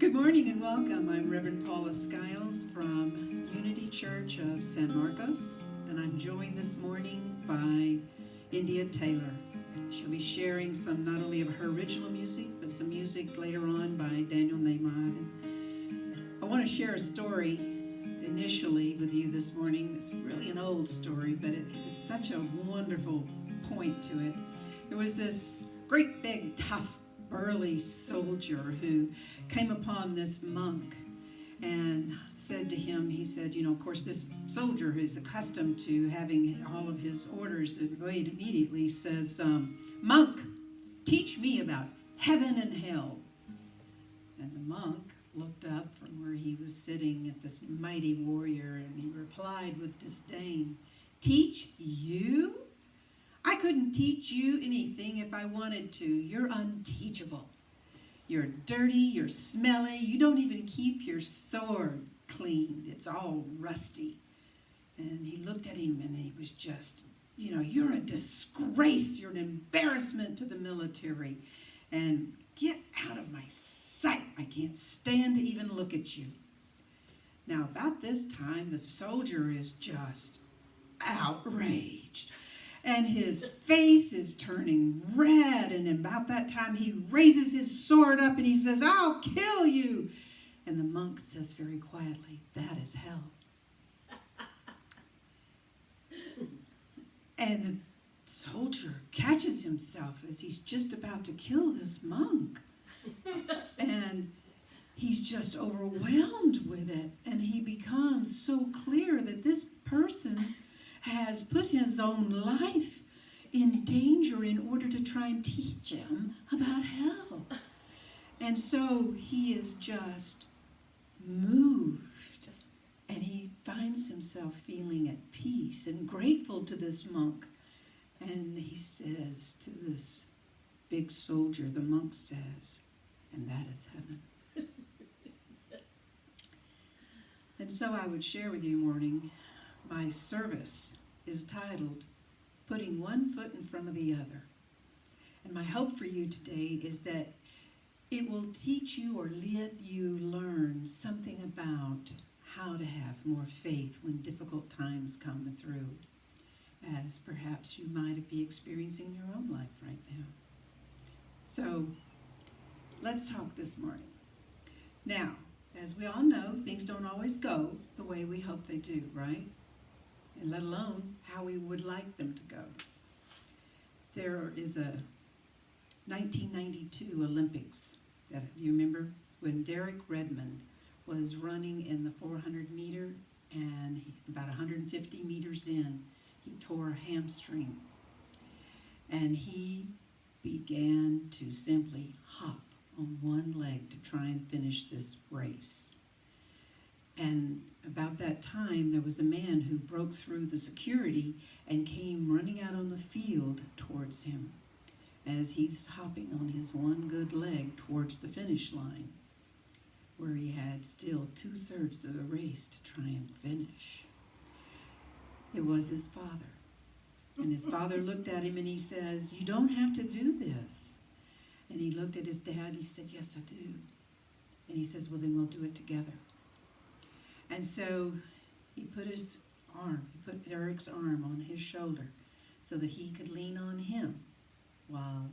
Good morning and welcome. I'm Reverend Paula Skiles from Unity Church of San Marcos, and I'm joined this morning by India Taylor. She'll be sharing some not only of her original music, but some music later on by Daniel Nahmad. I want to share a story initially with you this morning. It's really an old story, but it has such a wonderful point to it. There was this great big tough burly soldier who came upon this monk and said to him, he said, of course, this soldier who's accustomed to having all of his orders obeyed immediately says, "Monk, teach me about heaven and hell." And the monk looked up from where he was sitting at this mighty warrior, and he replied with disdain, "Teach you? I couldn't teach you anything if I wanted to. You're unteachable. You're dirty, you're smelly, you don't even keep your sword cleaned. It's all rusty." And he looked at him and he was just, "You're a disgrace, you're an embarrassment to the military. And get out of my sight. I can't stand to even look at you." Now, about this time, the soldier is just outraged. And his face is turning red. And about that time, he raises his sword up and he says, "I'll kill you." And the monk says very quietly, "That is hell." And the soldier catches himself as he's just about to kill this monk. And he's just overwhelmed with it. And he becomes so clear that this person has put his own life in danger in order to try and teach him about hell. And so he is just moved, and he finds himself feeling at peace and grateful to this monk. And he says to this big soldier, the monk says, "And that is heaven." And so I would share with you morning, my service is titled, "Putting One Foot in Front of the Other." And my hope for you today is that it will teach you or let you learn something about how to have more faith when difficult times come through, as perhaps you might be experiencing in your own life right now. So let's talk this morning. Now, as we all know, things don't always go the way we hope they do, right? And let alone how we would like them to go. There is a 1992 Olympics. You remember when Derek Redmond was running in the 400 meter, and about 150 meters in, he tore a hamstring. And he began to simply hop on one leg to try and finish this race. And about that time, there was a man who broke through the security and came running out on the field towards him as he's hopping on his one good leg towards the finish line, where he had still 2/3 of the race to try and finish. It was his father. And his father looked at him and he says, "You don't have to do this." And he looked at his dad and he said, "Yes, I do." And he says, "Well, then we'll do it together." And so he put Eric's arm on his shoulder so that he could lean on him while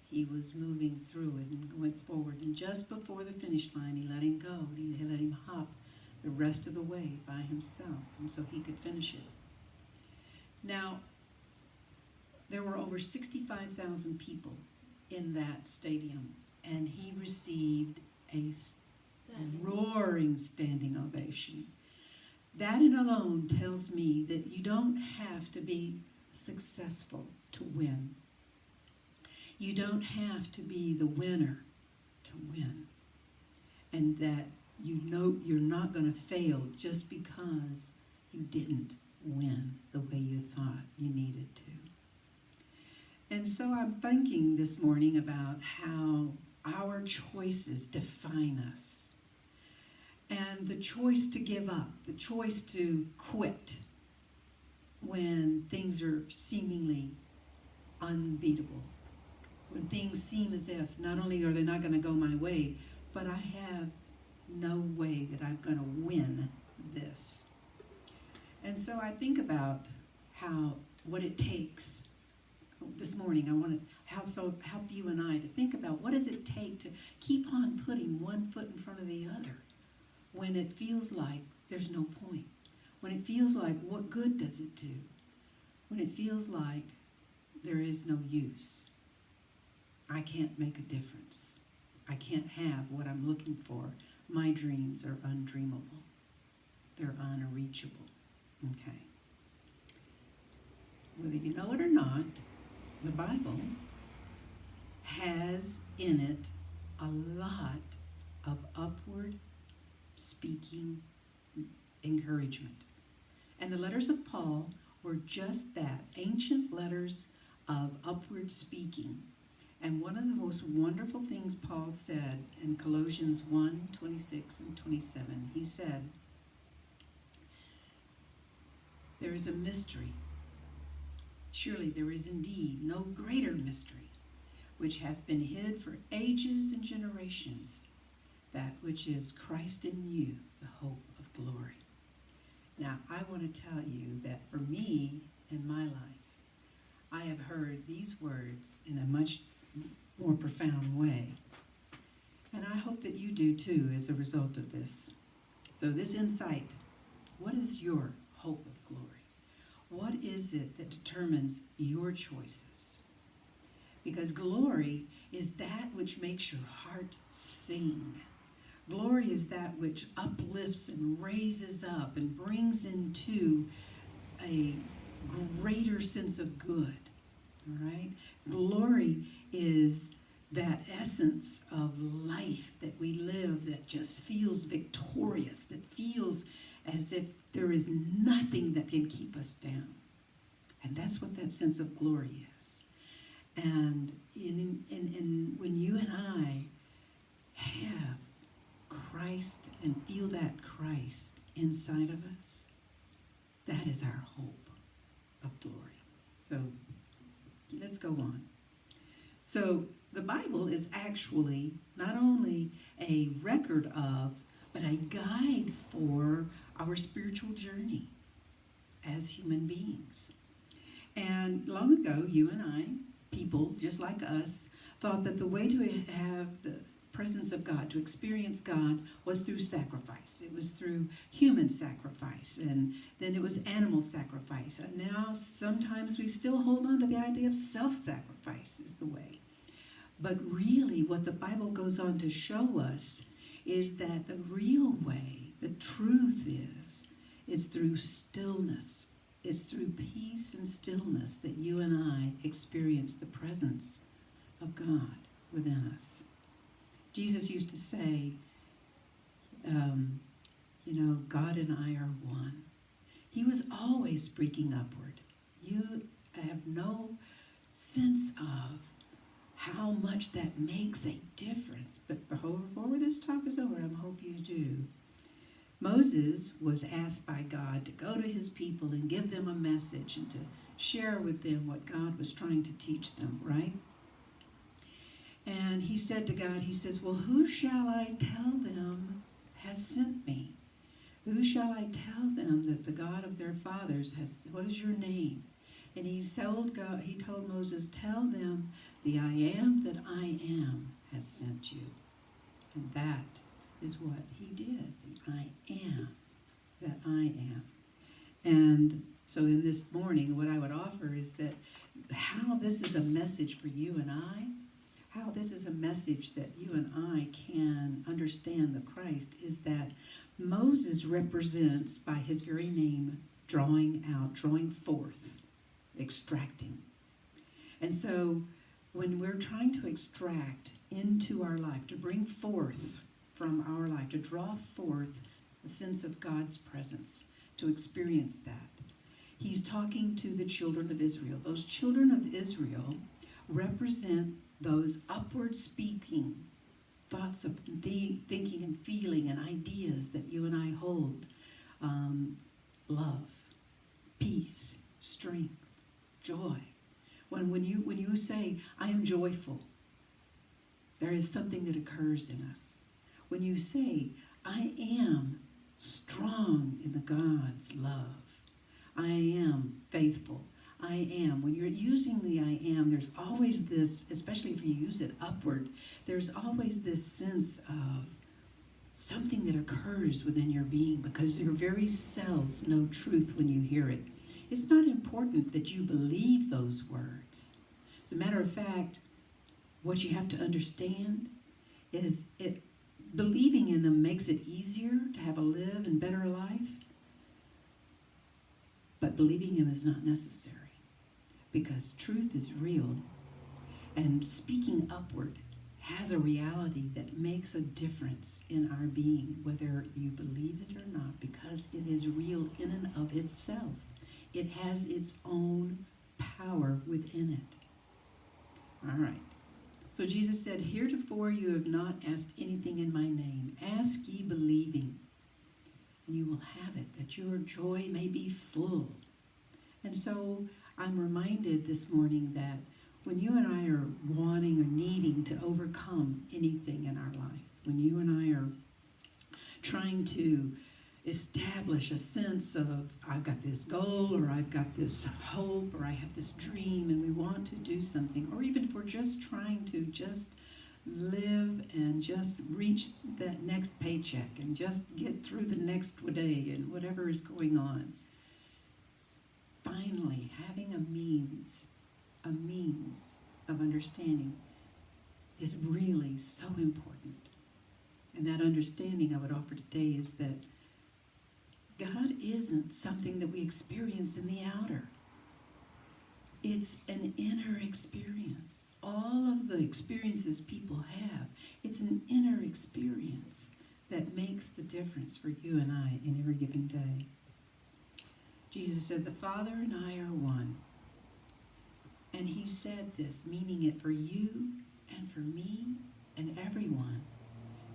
he was moving through it and went forward. And just before the finish line, he let him go. And he let him hop the rest of the way by himself, and so he could finish it. Now, there were over 65,000 people in that stadium, and he received a roaring standing ovation. That in alone tells me that you don't have to be successful to win. You don't have to be the winner to win. And that you're not going to fail just because you didn't win the way you thought you needed to. And so I'm thinking this morning about how our choices define us. And the choice to give up, the choice to quit when things are seemingly unbeatable, when things seem as if not only are they not going to go my way, but I have no way that I'm going to win this. And so I think about what it takes. This morning I want to help you and I to think about what does it take to keep on putting one foot in front of the other when it feels like there's no point, when it feels like what good does it do, when it feels like there is no use. I can't make a difference. I can't have what I'm looking for. My dreams are undreamable. They're unreachable. Okay. Whether you know it or not, the Bible has in it a lot of upward speaking encouragement. And the letters of Paul were just that, ancient letters of upward speaking. And one of the most wonderful things Paul said in Colossians 1:26 and 27, he said, there is a mystery. Surely there is indeed no greater mystery, which hath been hid for ages and generations, that which is Christ in you, the hope of glory. Now, I want to tell you that for me, in my life, I have heard these words in a much more profound way. And I hope that you do too as a result of this. So this insight, what is your hope of glory? What is it that determines your choices? Because glory is that which makes your heart sing. Glory is that which uplifts and raises up and brings into a greater sense of good. All right? Glory is that essence of life that we live that just feels victorious, that feels as if there is nothing that can keep us down. And that's what that sense of glory is. And when you and I have Christ and feel that Christ inside of us, that is our hope of glory. So let's go on. So the Bible is actually not only a record of, but a guide for our spiritual journey as human beings. And long ago, you and I, people just like us, thought that the way to have the presence of God, to experience God, was through sacrifice. It was through human sacrifice, and then it was animal sacrifice. And now sometimes we still hold on to the idea of self-sacrifice is the way. But really what the Bible goes on to show us is that the real way, the truth is, it's through stillness. It's through peace and stillness that you and I experience the presence of God within us. Jesus used to say, God and I are one. He was always speaking upward. You have no sense of how much that makes a difference. But before this talk is over, I hope you do. Moses was asked by God to go to his people and give them a message and to share with them what God was trying to teach them, right? And he said to God, he says, well, who shall I tell them has sent me? Who shall I tell them that the God of their fathers has, what is your name? And he told Moses, tell them the I am that I am has sent you. And that is what he did. The I am that I am. And so in this morning, what I would offer is that how this is a message for you and I, how this is a message that you and I can understand the Christ, is that Moses represents, by his very name, drawing out, drawing forth, extracting. And so when we're trying to extract into our life, to bring forth from our life, to draw forth a sense of God's presence, to experience that, he's talking to the children of Israel. Those children of Israel represent those upward speaking thoughts of thinking and feeling and ideas that you and I hold. Love, peace, strength, joy. When you say, I am joyful, there is something that occurs in us. When you say, I am strong in the God's love. I am faithful. I am. When you're using the I am, there's always this, especially if you use it upward, there's always this sense of something that occurs within your being because your very cells know truth when you hear it. It's not important that you believe those words. As a matter of fact, what you have to understand is believing in them makes it easier to have a live and better life, but believing them is not necessary because truth is real, and speaking upward has a reality that makes a difference in our being, whether you believe it or not, because it is real in and of itself. It has its own power within it. All right. So Jesus said, heretofore you have not asked anything in my name. Ask ye believing, and you will have it, that your joy may be full. And so I'm reminded this morning that when you and I are wanting or needing to overcome anything in our life, when you and I are trying to establish a sense of, I've got this goal, or I've got this hope, or I have this dream, and we want to do something, or even if we're just trying to just live and just reach that next paycheck and just get through the next day and whatever is going on, finally having a means of understanding is really so important. And that understanding I would offer today is that God isn't something that we experience in the outer. It's an inner experience. All of the experiences people have, it's an inner experience that makes the difference for you and I in every given day. Jesus said, the Father and I are one. And he said this, meaning it for you and for me and everyone.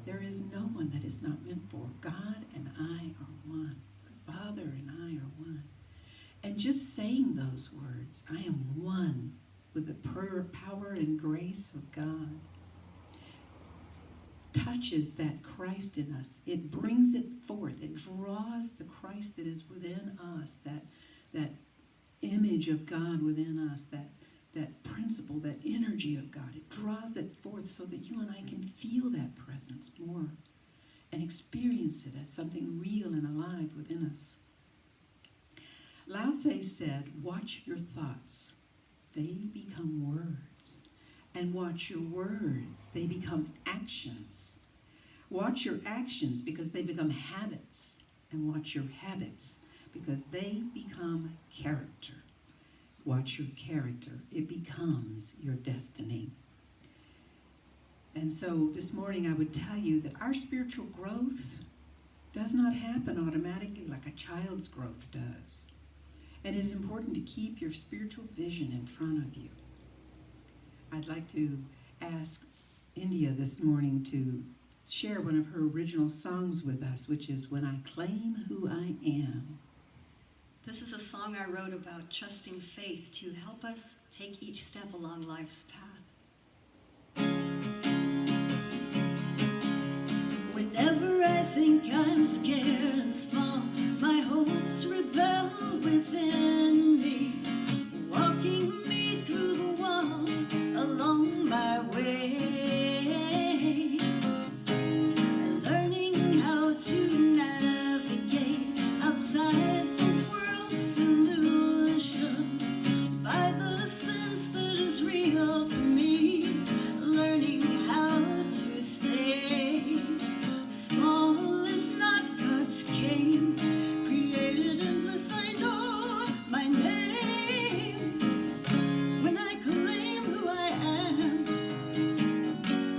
There is no one that is not meant for. God and I are one. The Father and I are one. And just saying those words, I am one with the power and grace of God, touches that Christ in us. It brings it forth. It draws the Christ that is within us, that image of God within us, that principle, that energy of God. It draws it forth so that you and I can feel that presence more and experience it as something real and alive within us. Lao Tse said, watch your thoughts. They become words. And watch your words. They become actions. Watch your actions because they become habits. And watch your habits because they become character. Watch your character. It becomes your destiny. And so this morning I would tell you that our spiritual growth does not happen automatically like a child's growth does. And it's important to keep your spiritual vision in front of you. I'd like to ask India this morning to share one of her original songs with us, which is When I Claim Who I Am. This is a song I wrote about trusting faith to help us take each step along life's path. Whenever I think I'm scared and small, my hopes rebel within me, walking me through the walls along my way, learning how to navigate outside the world's illusions by the sense that is real to me, learning how to say small is not God's game, created endless, I know my name. When I claim who I am,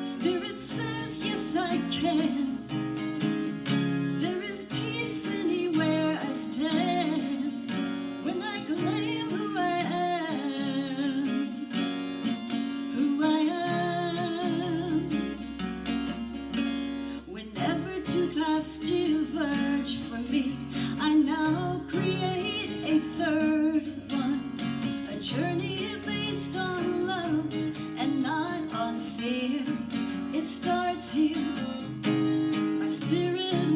Spirit says yes I can. There is peace anywhere I stand. When I claim who I am, who I am. Whenever two paths diverge for me, I now create a third one, a journey based on love and not on fear. It starts here. My spirit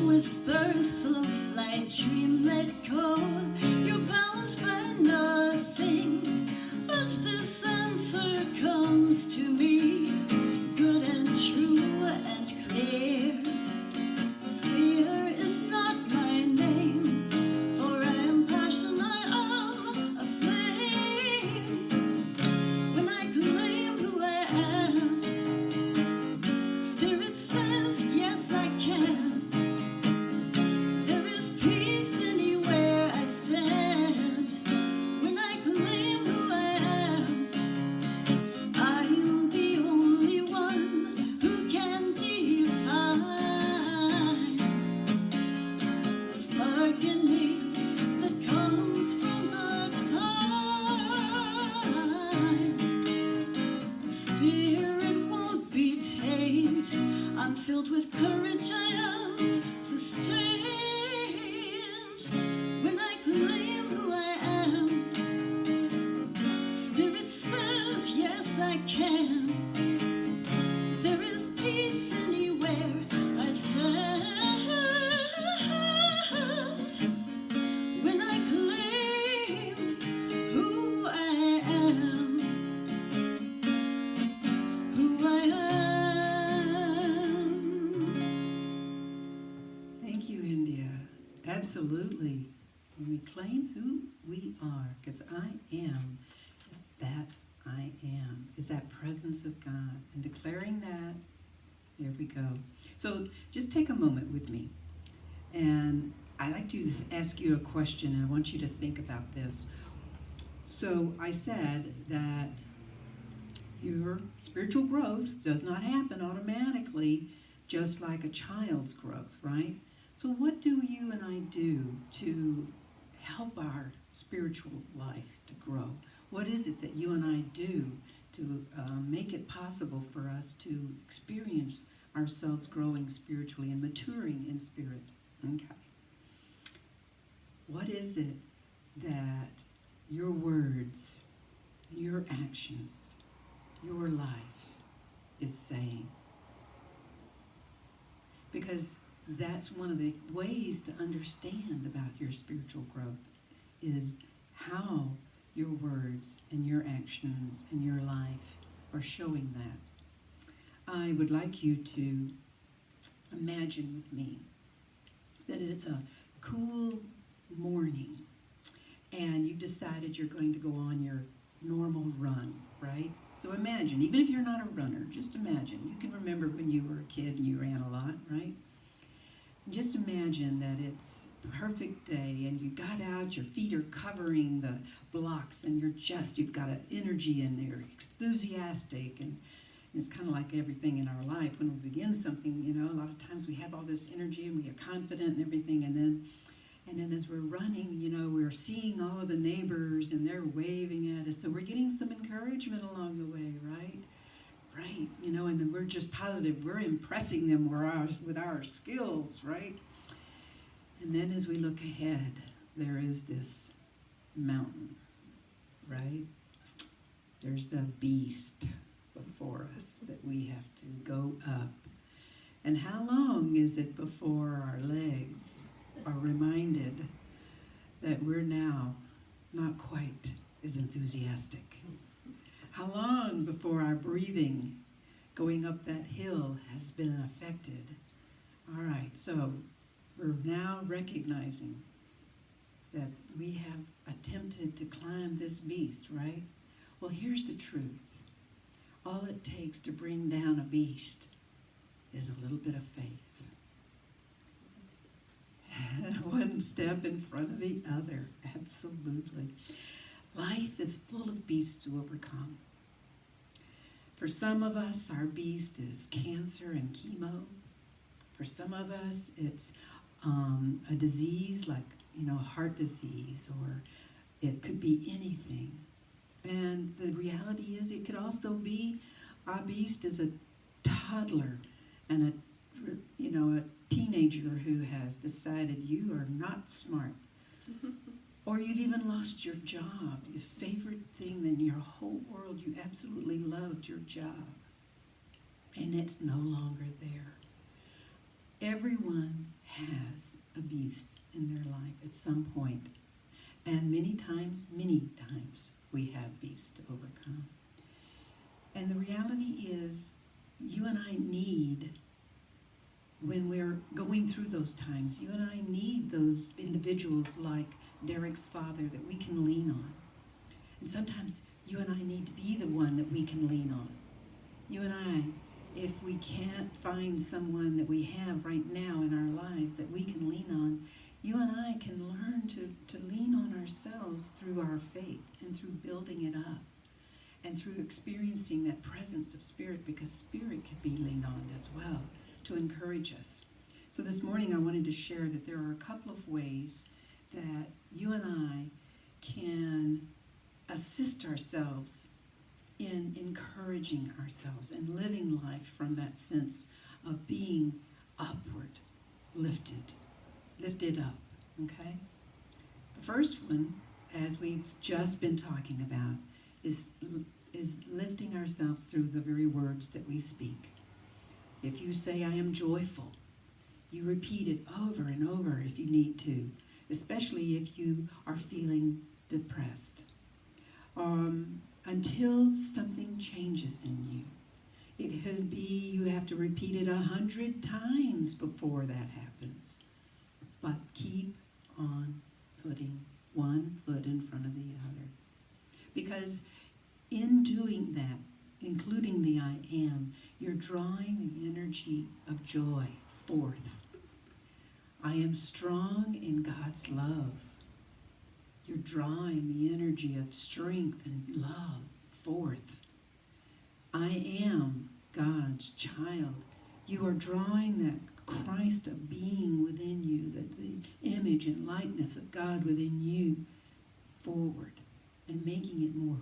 Thank you, India. Absolutely. When we claim who we are, because I am that I am, is that presence of God. And declaring that, there we go. So just take a moment with me. And I'd like to ask you a question, and I want you to think about this. So I said that your spiritual growth does not happen automatically, just like a child's growth, right? So what do you and I do to help our spiritual life to grow? What is it that you and I do to make it possible for us to experience ourselves growing spiritually and maturing in spirit? Okay. What is it that your words, your actions, your life is saying? Because that's one of the ways to understand about your spiritual growth, is how your words and your actions and your life are showing that. I would like you to imagine with me that it's a cool morning and you decided you're going to go on your normal run, right? So imagine, even if you're not a runner, just imagine. You can remember when you were a kid and you ran a lot, right? Just imagine that it's a perfect day and you got out, your feet are covering the blocks and you've got an energy and you're enthusiastic, and it's kind of like everything in our life. When we begin something, a lot of times we have all this energy and we are confident and everything, and then as we're running, we're seeing all of the neighbors and they're waving at us, so we're getting some encouragement along the way, right? Right, and then we're just positive. We're impressing them with our skills, right? And then as we look ahead, there is this mountain, right? There's the beast before us that we have to go up. And how long is it before our legs are reminded that we're now not quite as enthusiastic? How long before our breathing going up that hill has been affected? All right, so we're now recognizing that we have attempted to climb this beast, right? Well, here's the truth. All it takes to bring down a beast is a little bit of faith. One step in front of the other, absolutely. Life is full of beasts to overcome. For some of us, our beast is cancer and chemo. For some of us, it's a disease like, heart disease, or it could be anything. And the reality is it could also be our beast is a toddler and a teenager who has decided you are not smart. Or you've even lost your job, the favorite thing in your whole world. You absolutely loved your job, and it's no longer there. Everyone has a beast in their life at some point, and many times, we have beasts to overcome. And the reality is, you and I need, when we're going through those times, you and I need those individuals like Derek's father that we can lean on. And sometimes you and I need to be the one that we can lean on. You and I, if we can't find someone that we have right now in our lives that we can lean on, you and I can learn to lean on ourselves through our faith and through building it up and through experiencing that presence of spirit, because spirit can be leaned on as well to encourage us. So this morning I wanted to share that there are a couple of ways that you and I can assist ourselves in encouraging ourselves and living life from that sense of being upward, lifted up, okay? The first one, as we've just been talking about, is lifting ourselves through the very words that we speak. If you say, I am joyful, you repeat it over and over if you need to, especially if you are feeling depressed, until something changes in you. It could be you have to repeat it 100 times before that happens. I am strong in God's love. You're drawing the energy of strength and love forth. I am God's child. You are drawing that Christ of being within you, the image and likeness of God within you forward, and making it more,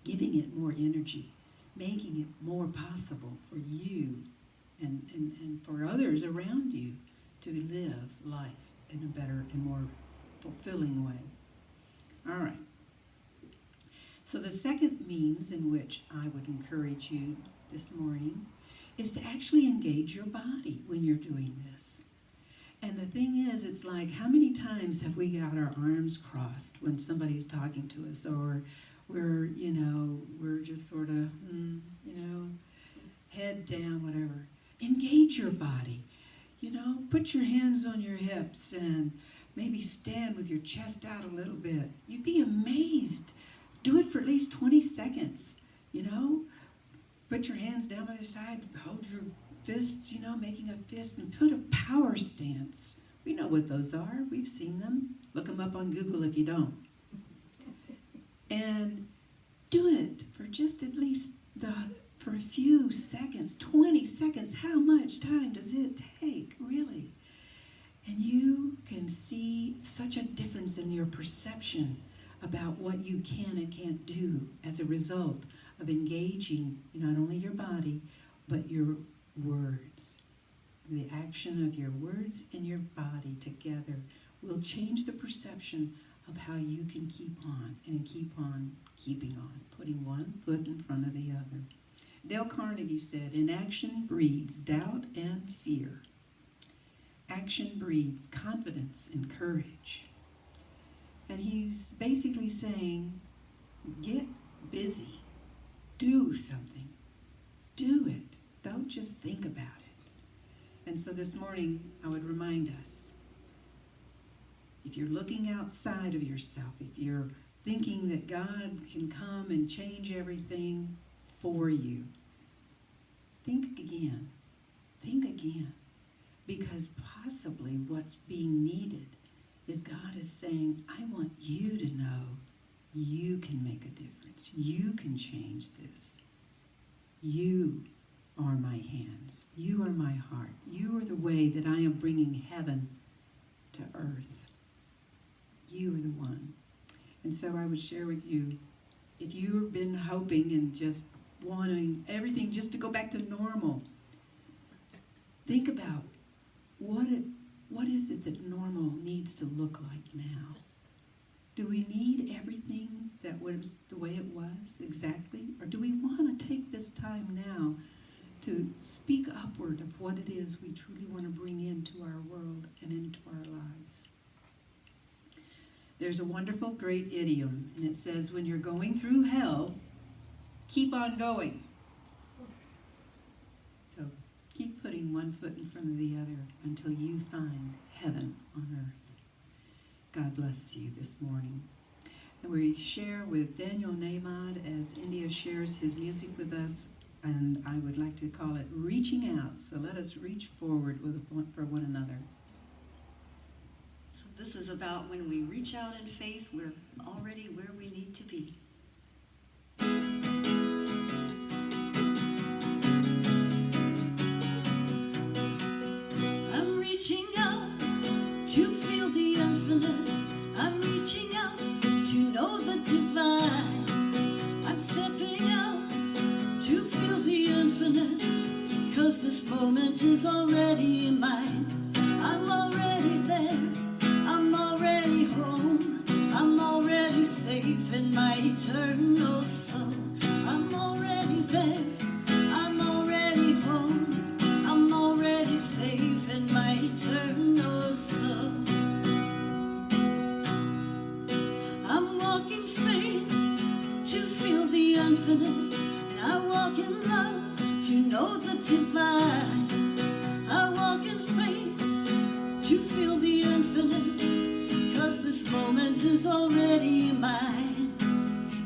giving it more energy, making it more possible for you and for others around you to live life in a better and more fulfilling way. All right. So the second means in which I would encourage you this morning is to actually engage your body when you're doing this. And the thing is, it's like, how many times have we got our arms crossed when somebody's talking to us, or we're just sort of, head down, whatever. Engage your body. Put your hands on your hips and maybe stand with your chest out a little bit. You'd be amazed. Do it for at least 20 seconds, Put your hands down by the side, hold your fists, making a fist, and put a power stance. We know what those are. We've seen them. Look them up on Google if you don't. And do it for just at least for a few seconds, 20 seconds. How much time does it take, really? And you can see such a difference in your perception about what you can and can't do as a result of engaging not only your body, but your words. The action of your words and your body together will change the perception of how you can keep on and keep on keeping on, putting one foot in front of the other. Dale Carnegie said, inaction breeds doubt and fear. Action breeds confidence and courage. And he's basically saying, get busy. Do something. Do it. Don't just think about it. And so this morning, I would remind us, if you're looking outside of yourself, if you're thinking that God can come and change everything for you, think again. Think again. Because possibly what's being needed is God is saying, I want you to know you can make a difference. You can change this. You are my hands. You are my heart. You are the way that I am bringing heaven to earth. You are the one. And so I would share with you, if you've been hoping and just wanting everything just to go back to normal, think about what is it that normal needs to look like now? Do we need everything that was the way it was exactly? Or do we want to take this time now to speak upward of what it is we truly want to bring into our world and into our lives? There's a wonderful, great idiom, and it says, when you're going through hell, keep on going. So keep putting one foot in front of the other until you find heaven on earth. God bless you this morning. And we share with Daniel Nahmad as India shares his music with us, and I would like to call it Reaching Out. So let us reach forward for one another. So this is about when we reach out in faith, we're already where we need to be. I'm reaching out to feel the infinite. I'm reaching out to know the divine. I'm stepping out to feel the infinite, 'cause this moment is already mine. I'm already there. I'm already home. I'm already safe in my eternal soul. I'm already there. I'm already home. I'm already safe in my eternal soul. I'm walking faith to feel the infinite, and I walk in love to know the divine. I walk in faith to feel the infinite, 'cause this moment is already mine.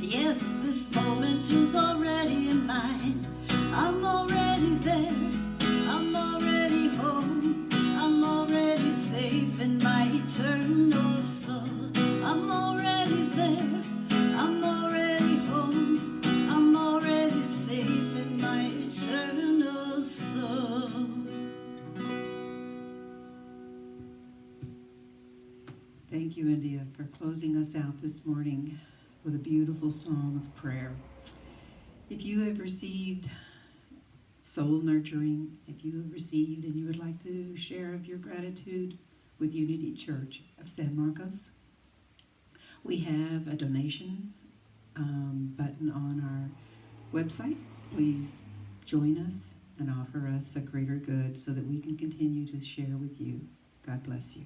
Yes, this moment is already mine. I'm already there. I'm already home. I'm already safe eternal soul. I'm already there, I'm already home, I'm already safe in my eternal soul. Thank you, India, for closing us out this morning with a beautiful song of prayer. If you have received soul nurturing, if you have received and you would like to share of your gratitude with Unity Church of San Marcos, we have a donation button on our website. Please join us and offer us a greater good so that we can continue to share with you. God bless you.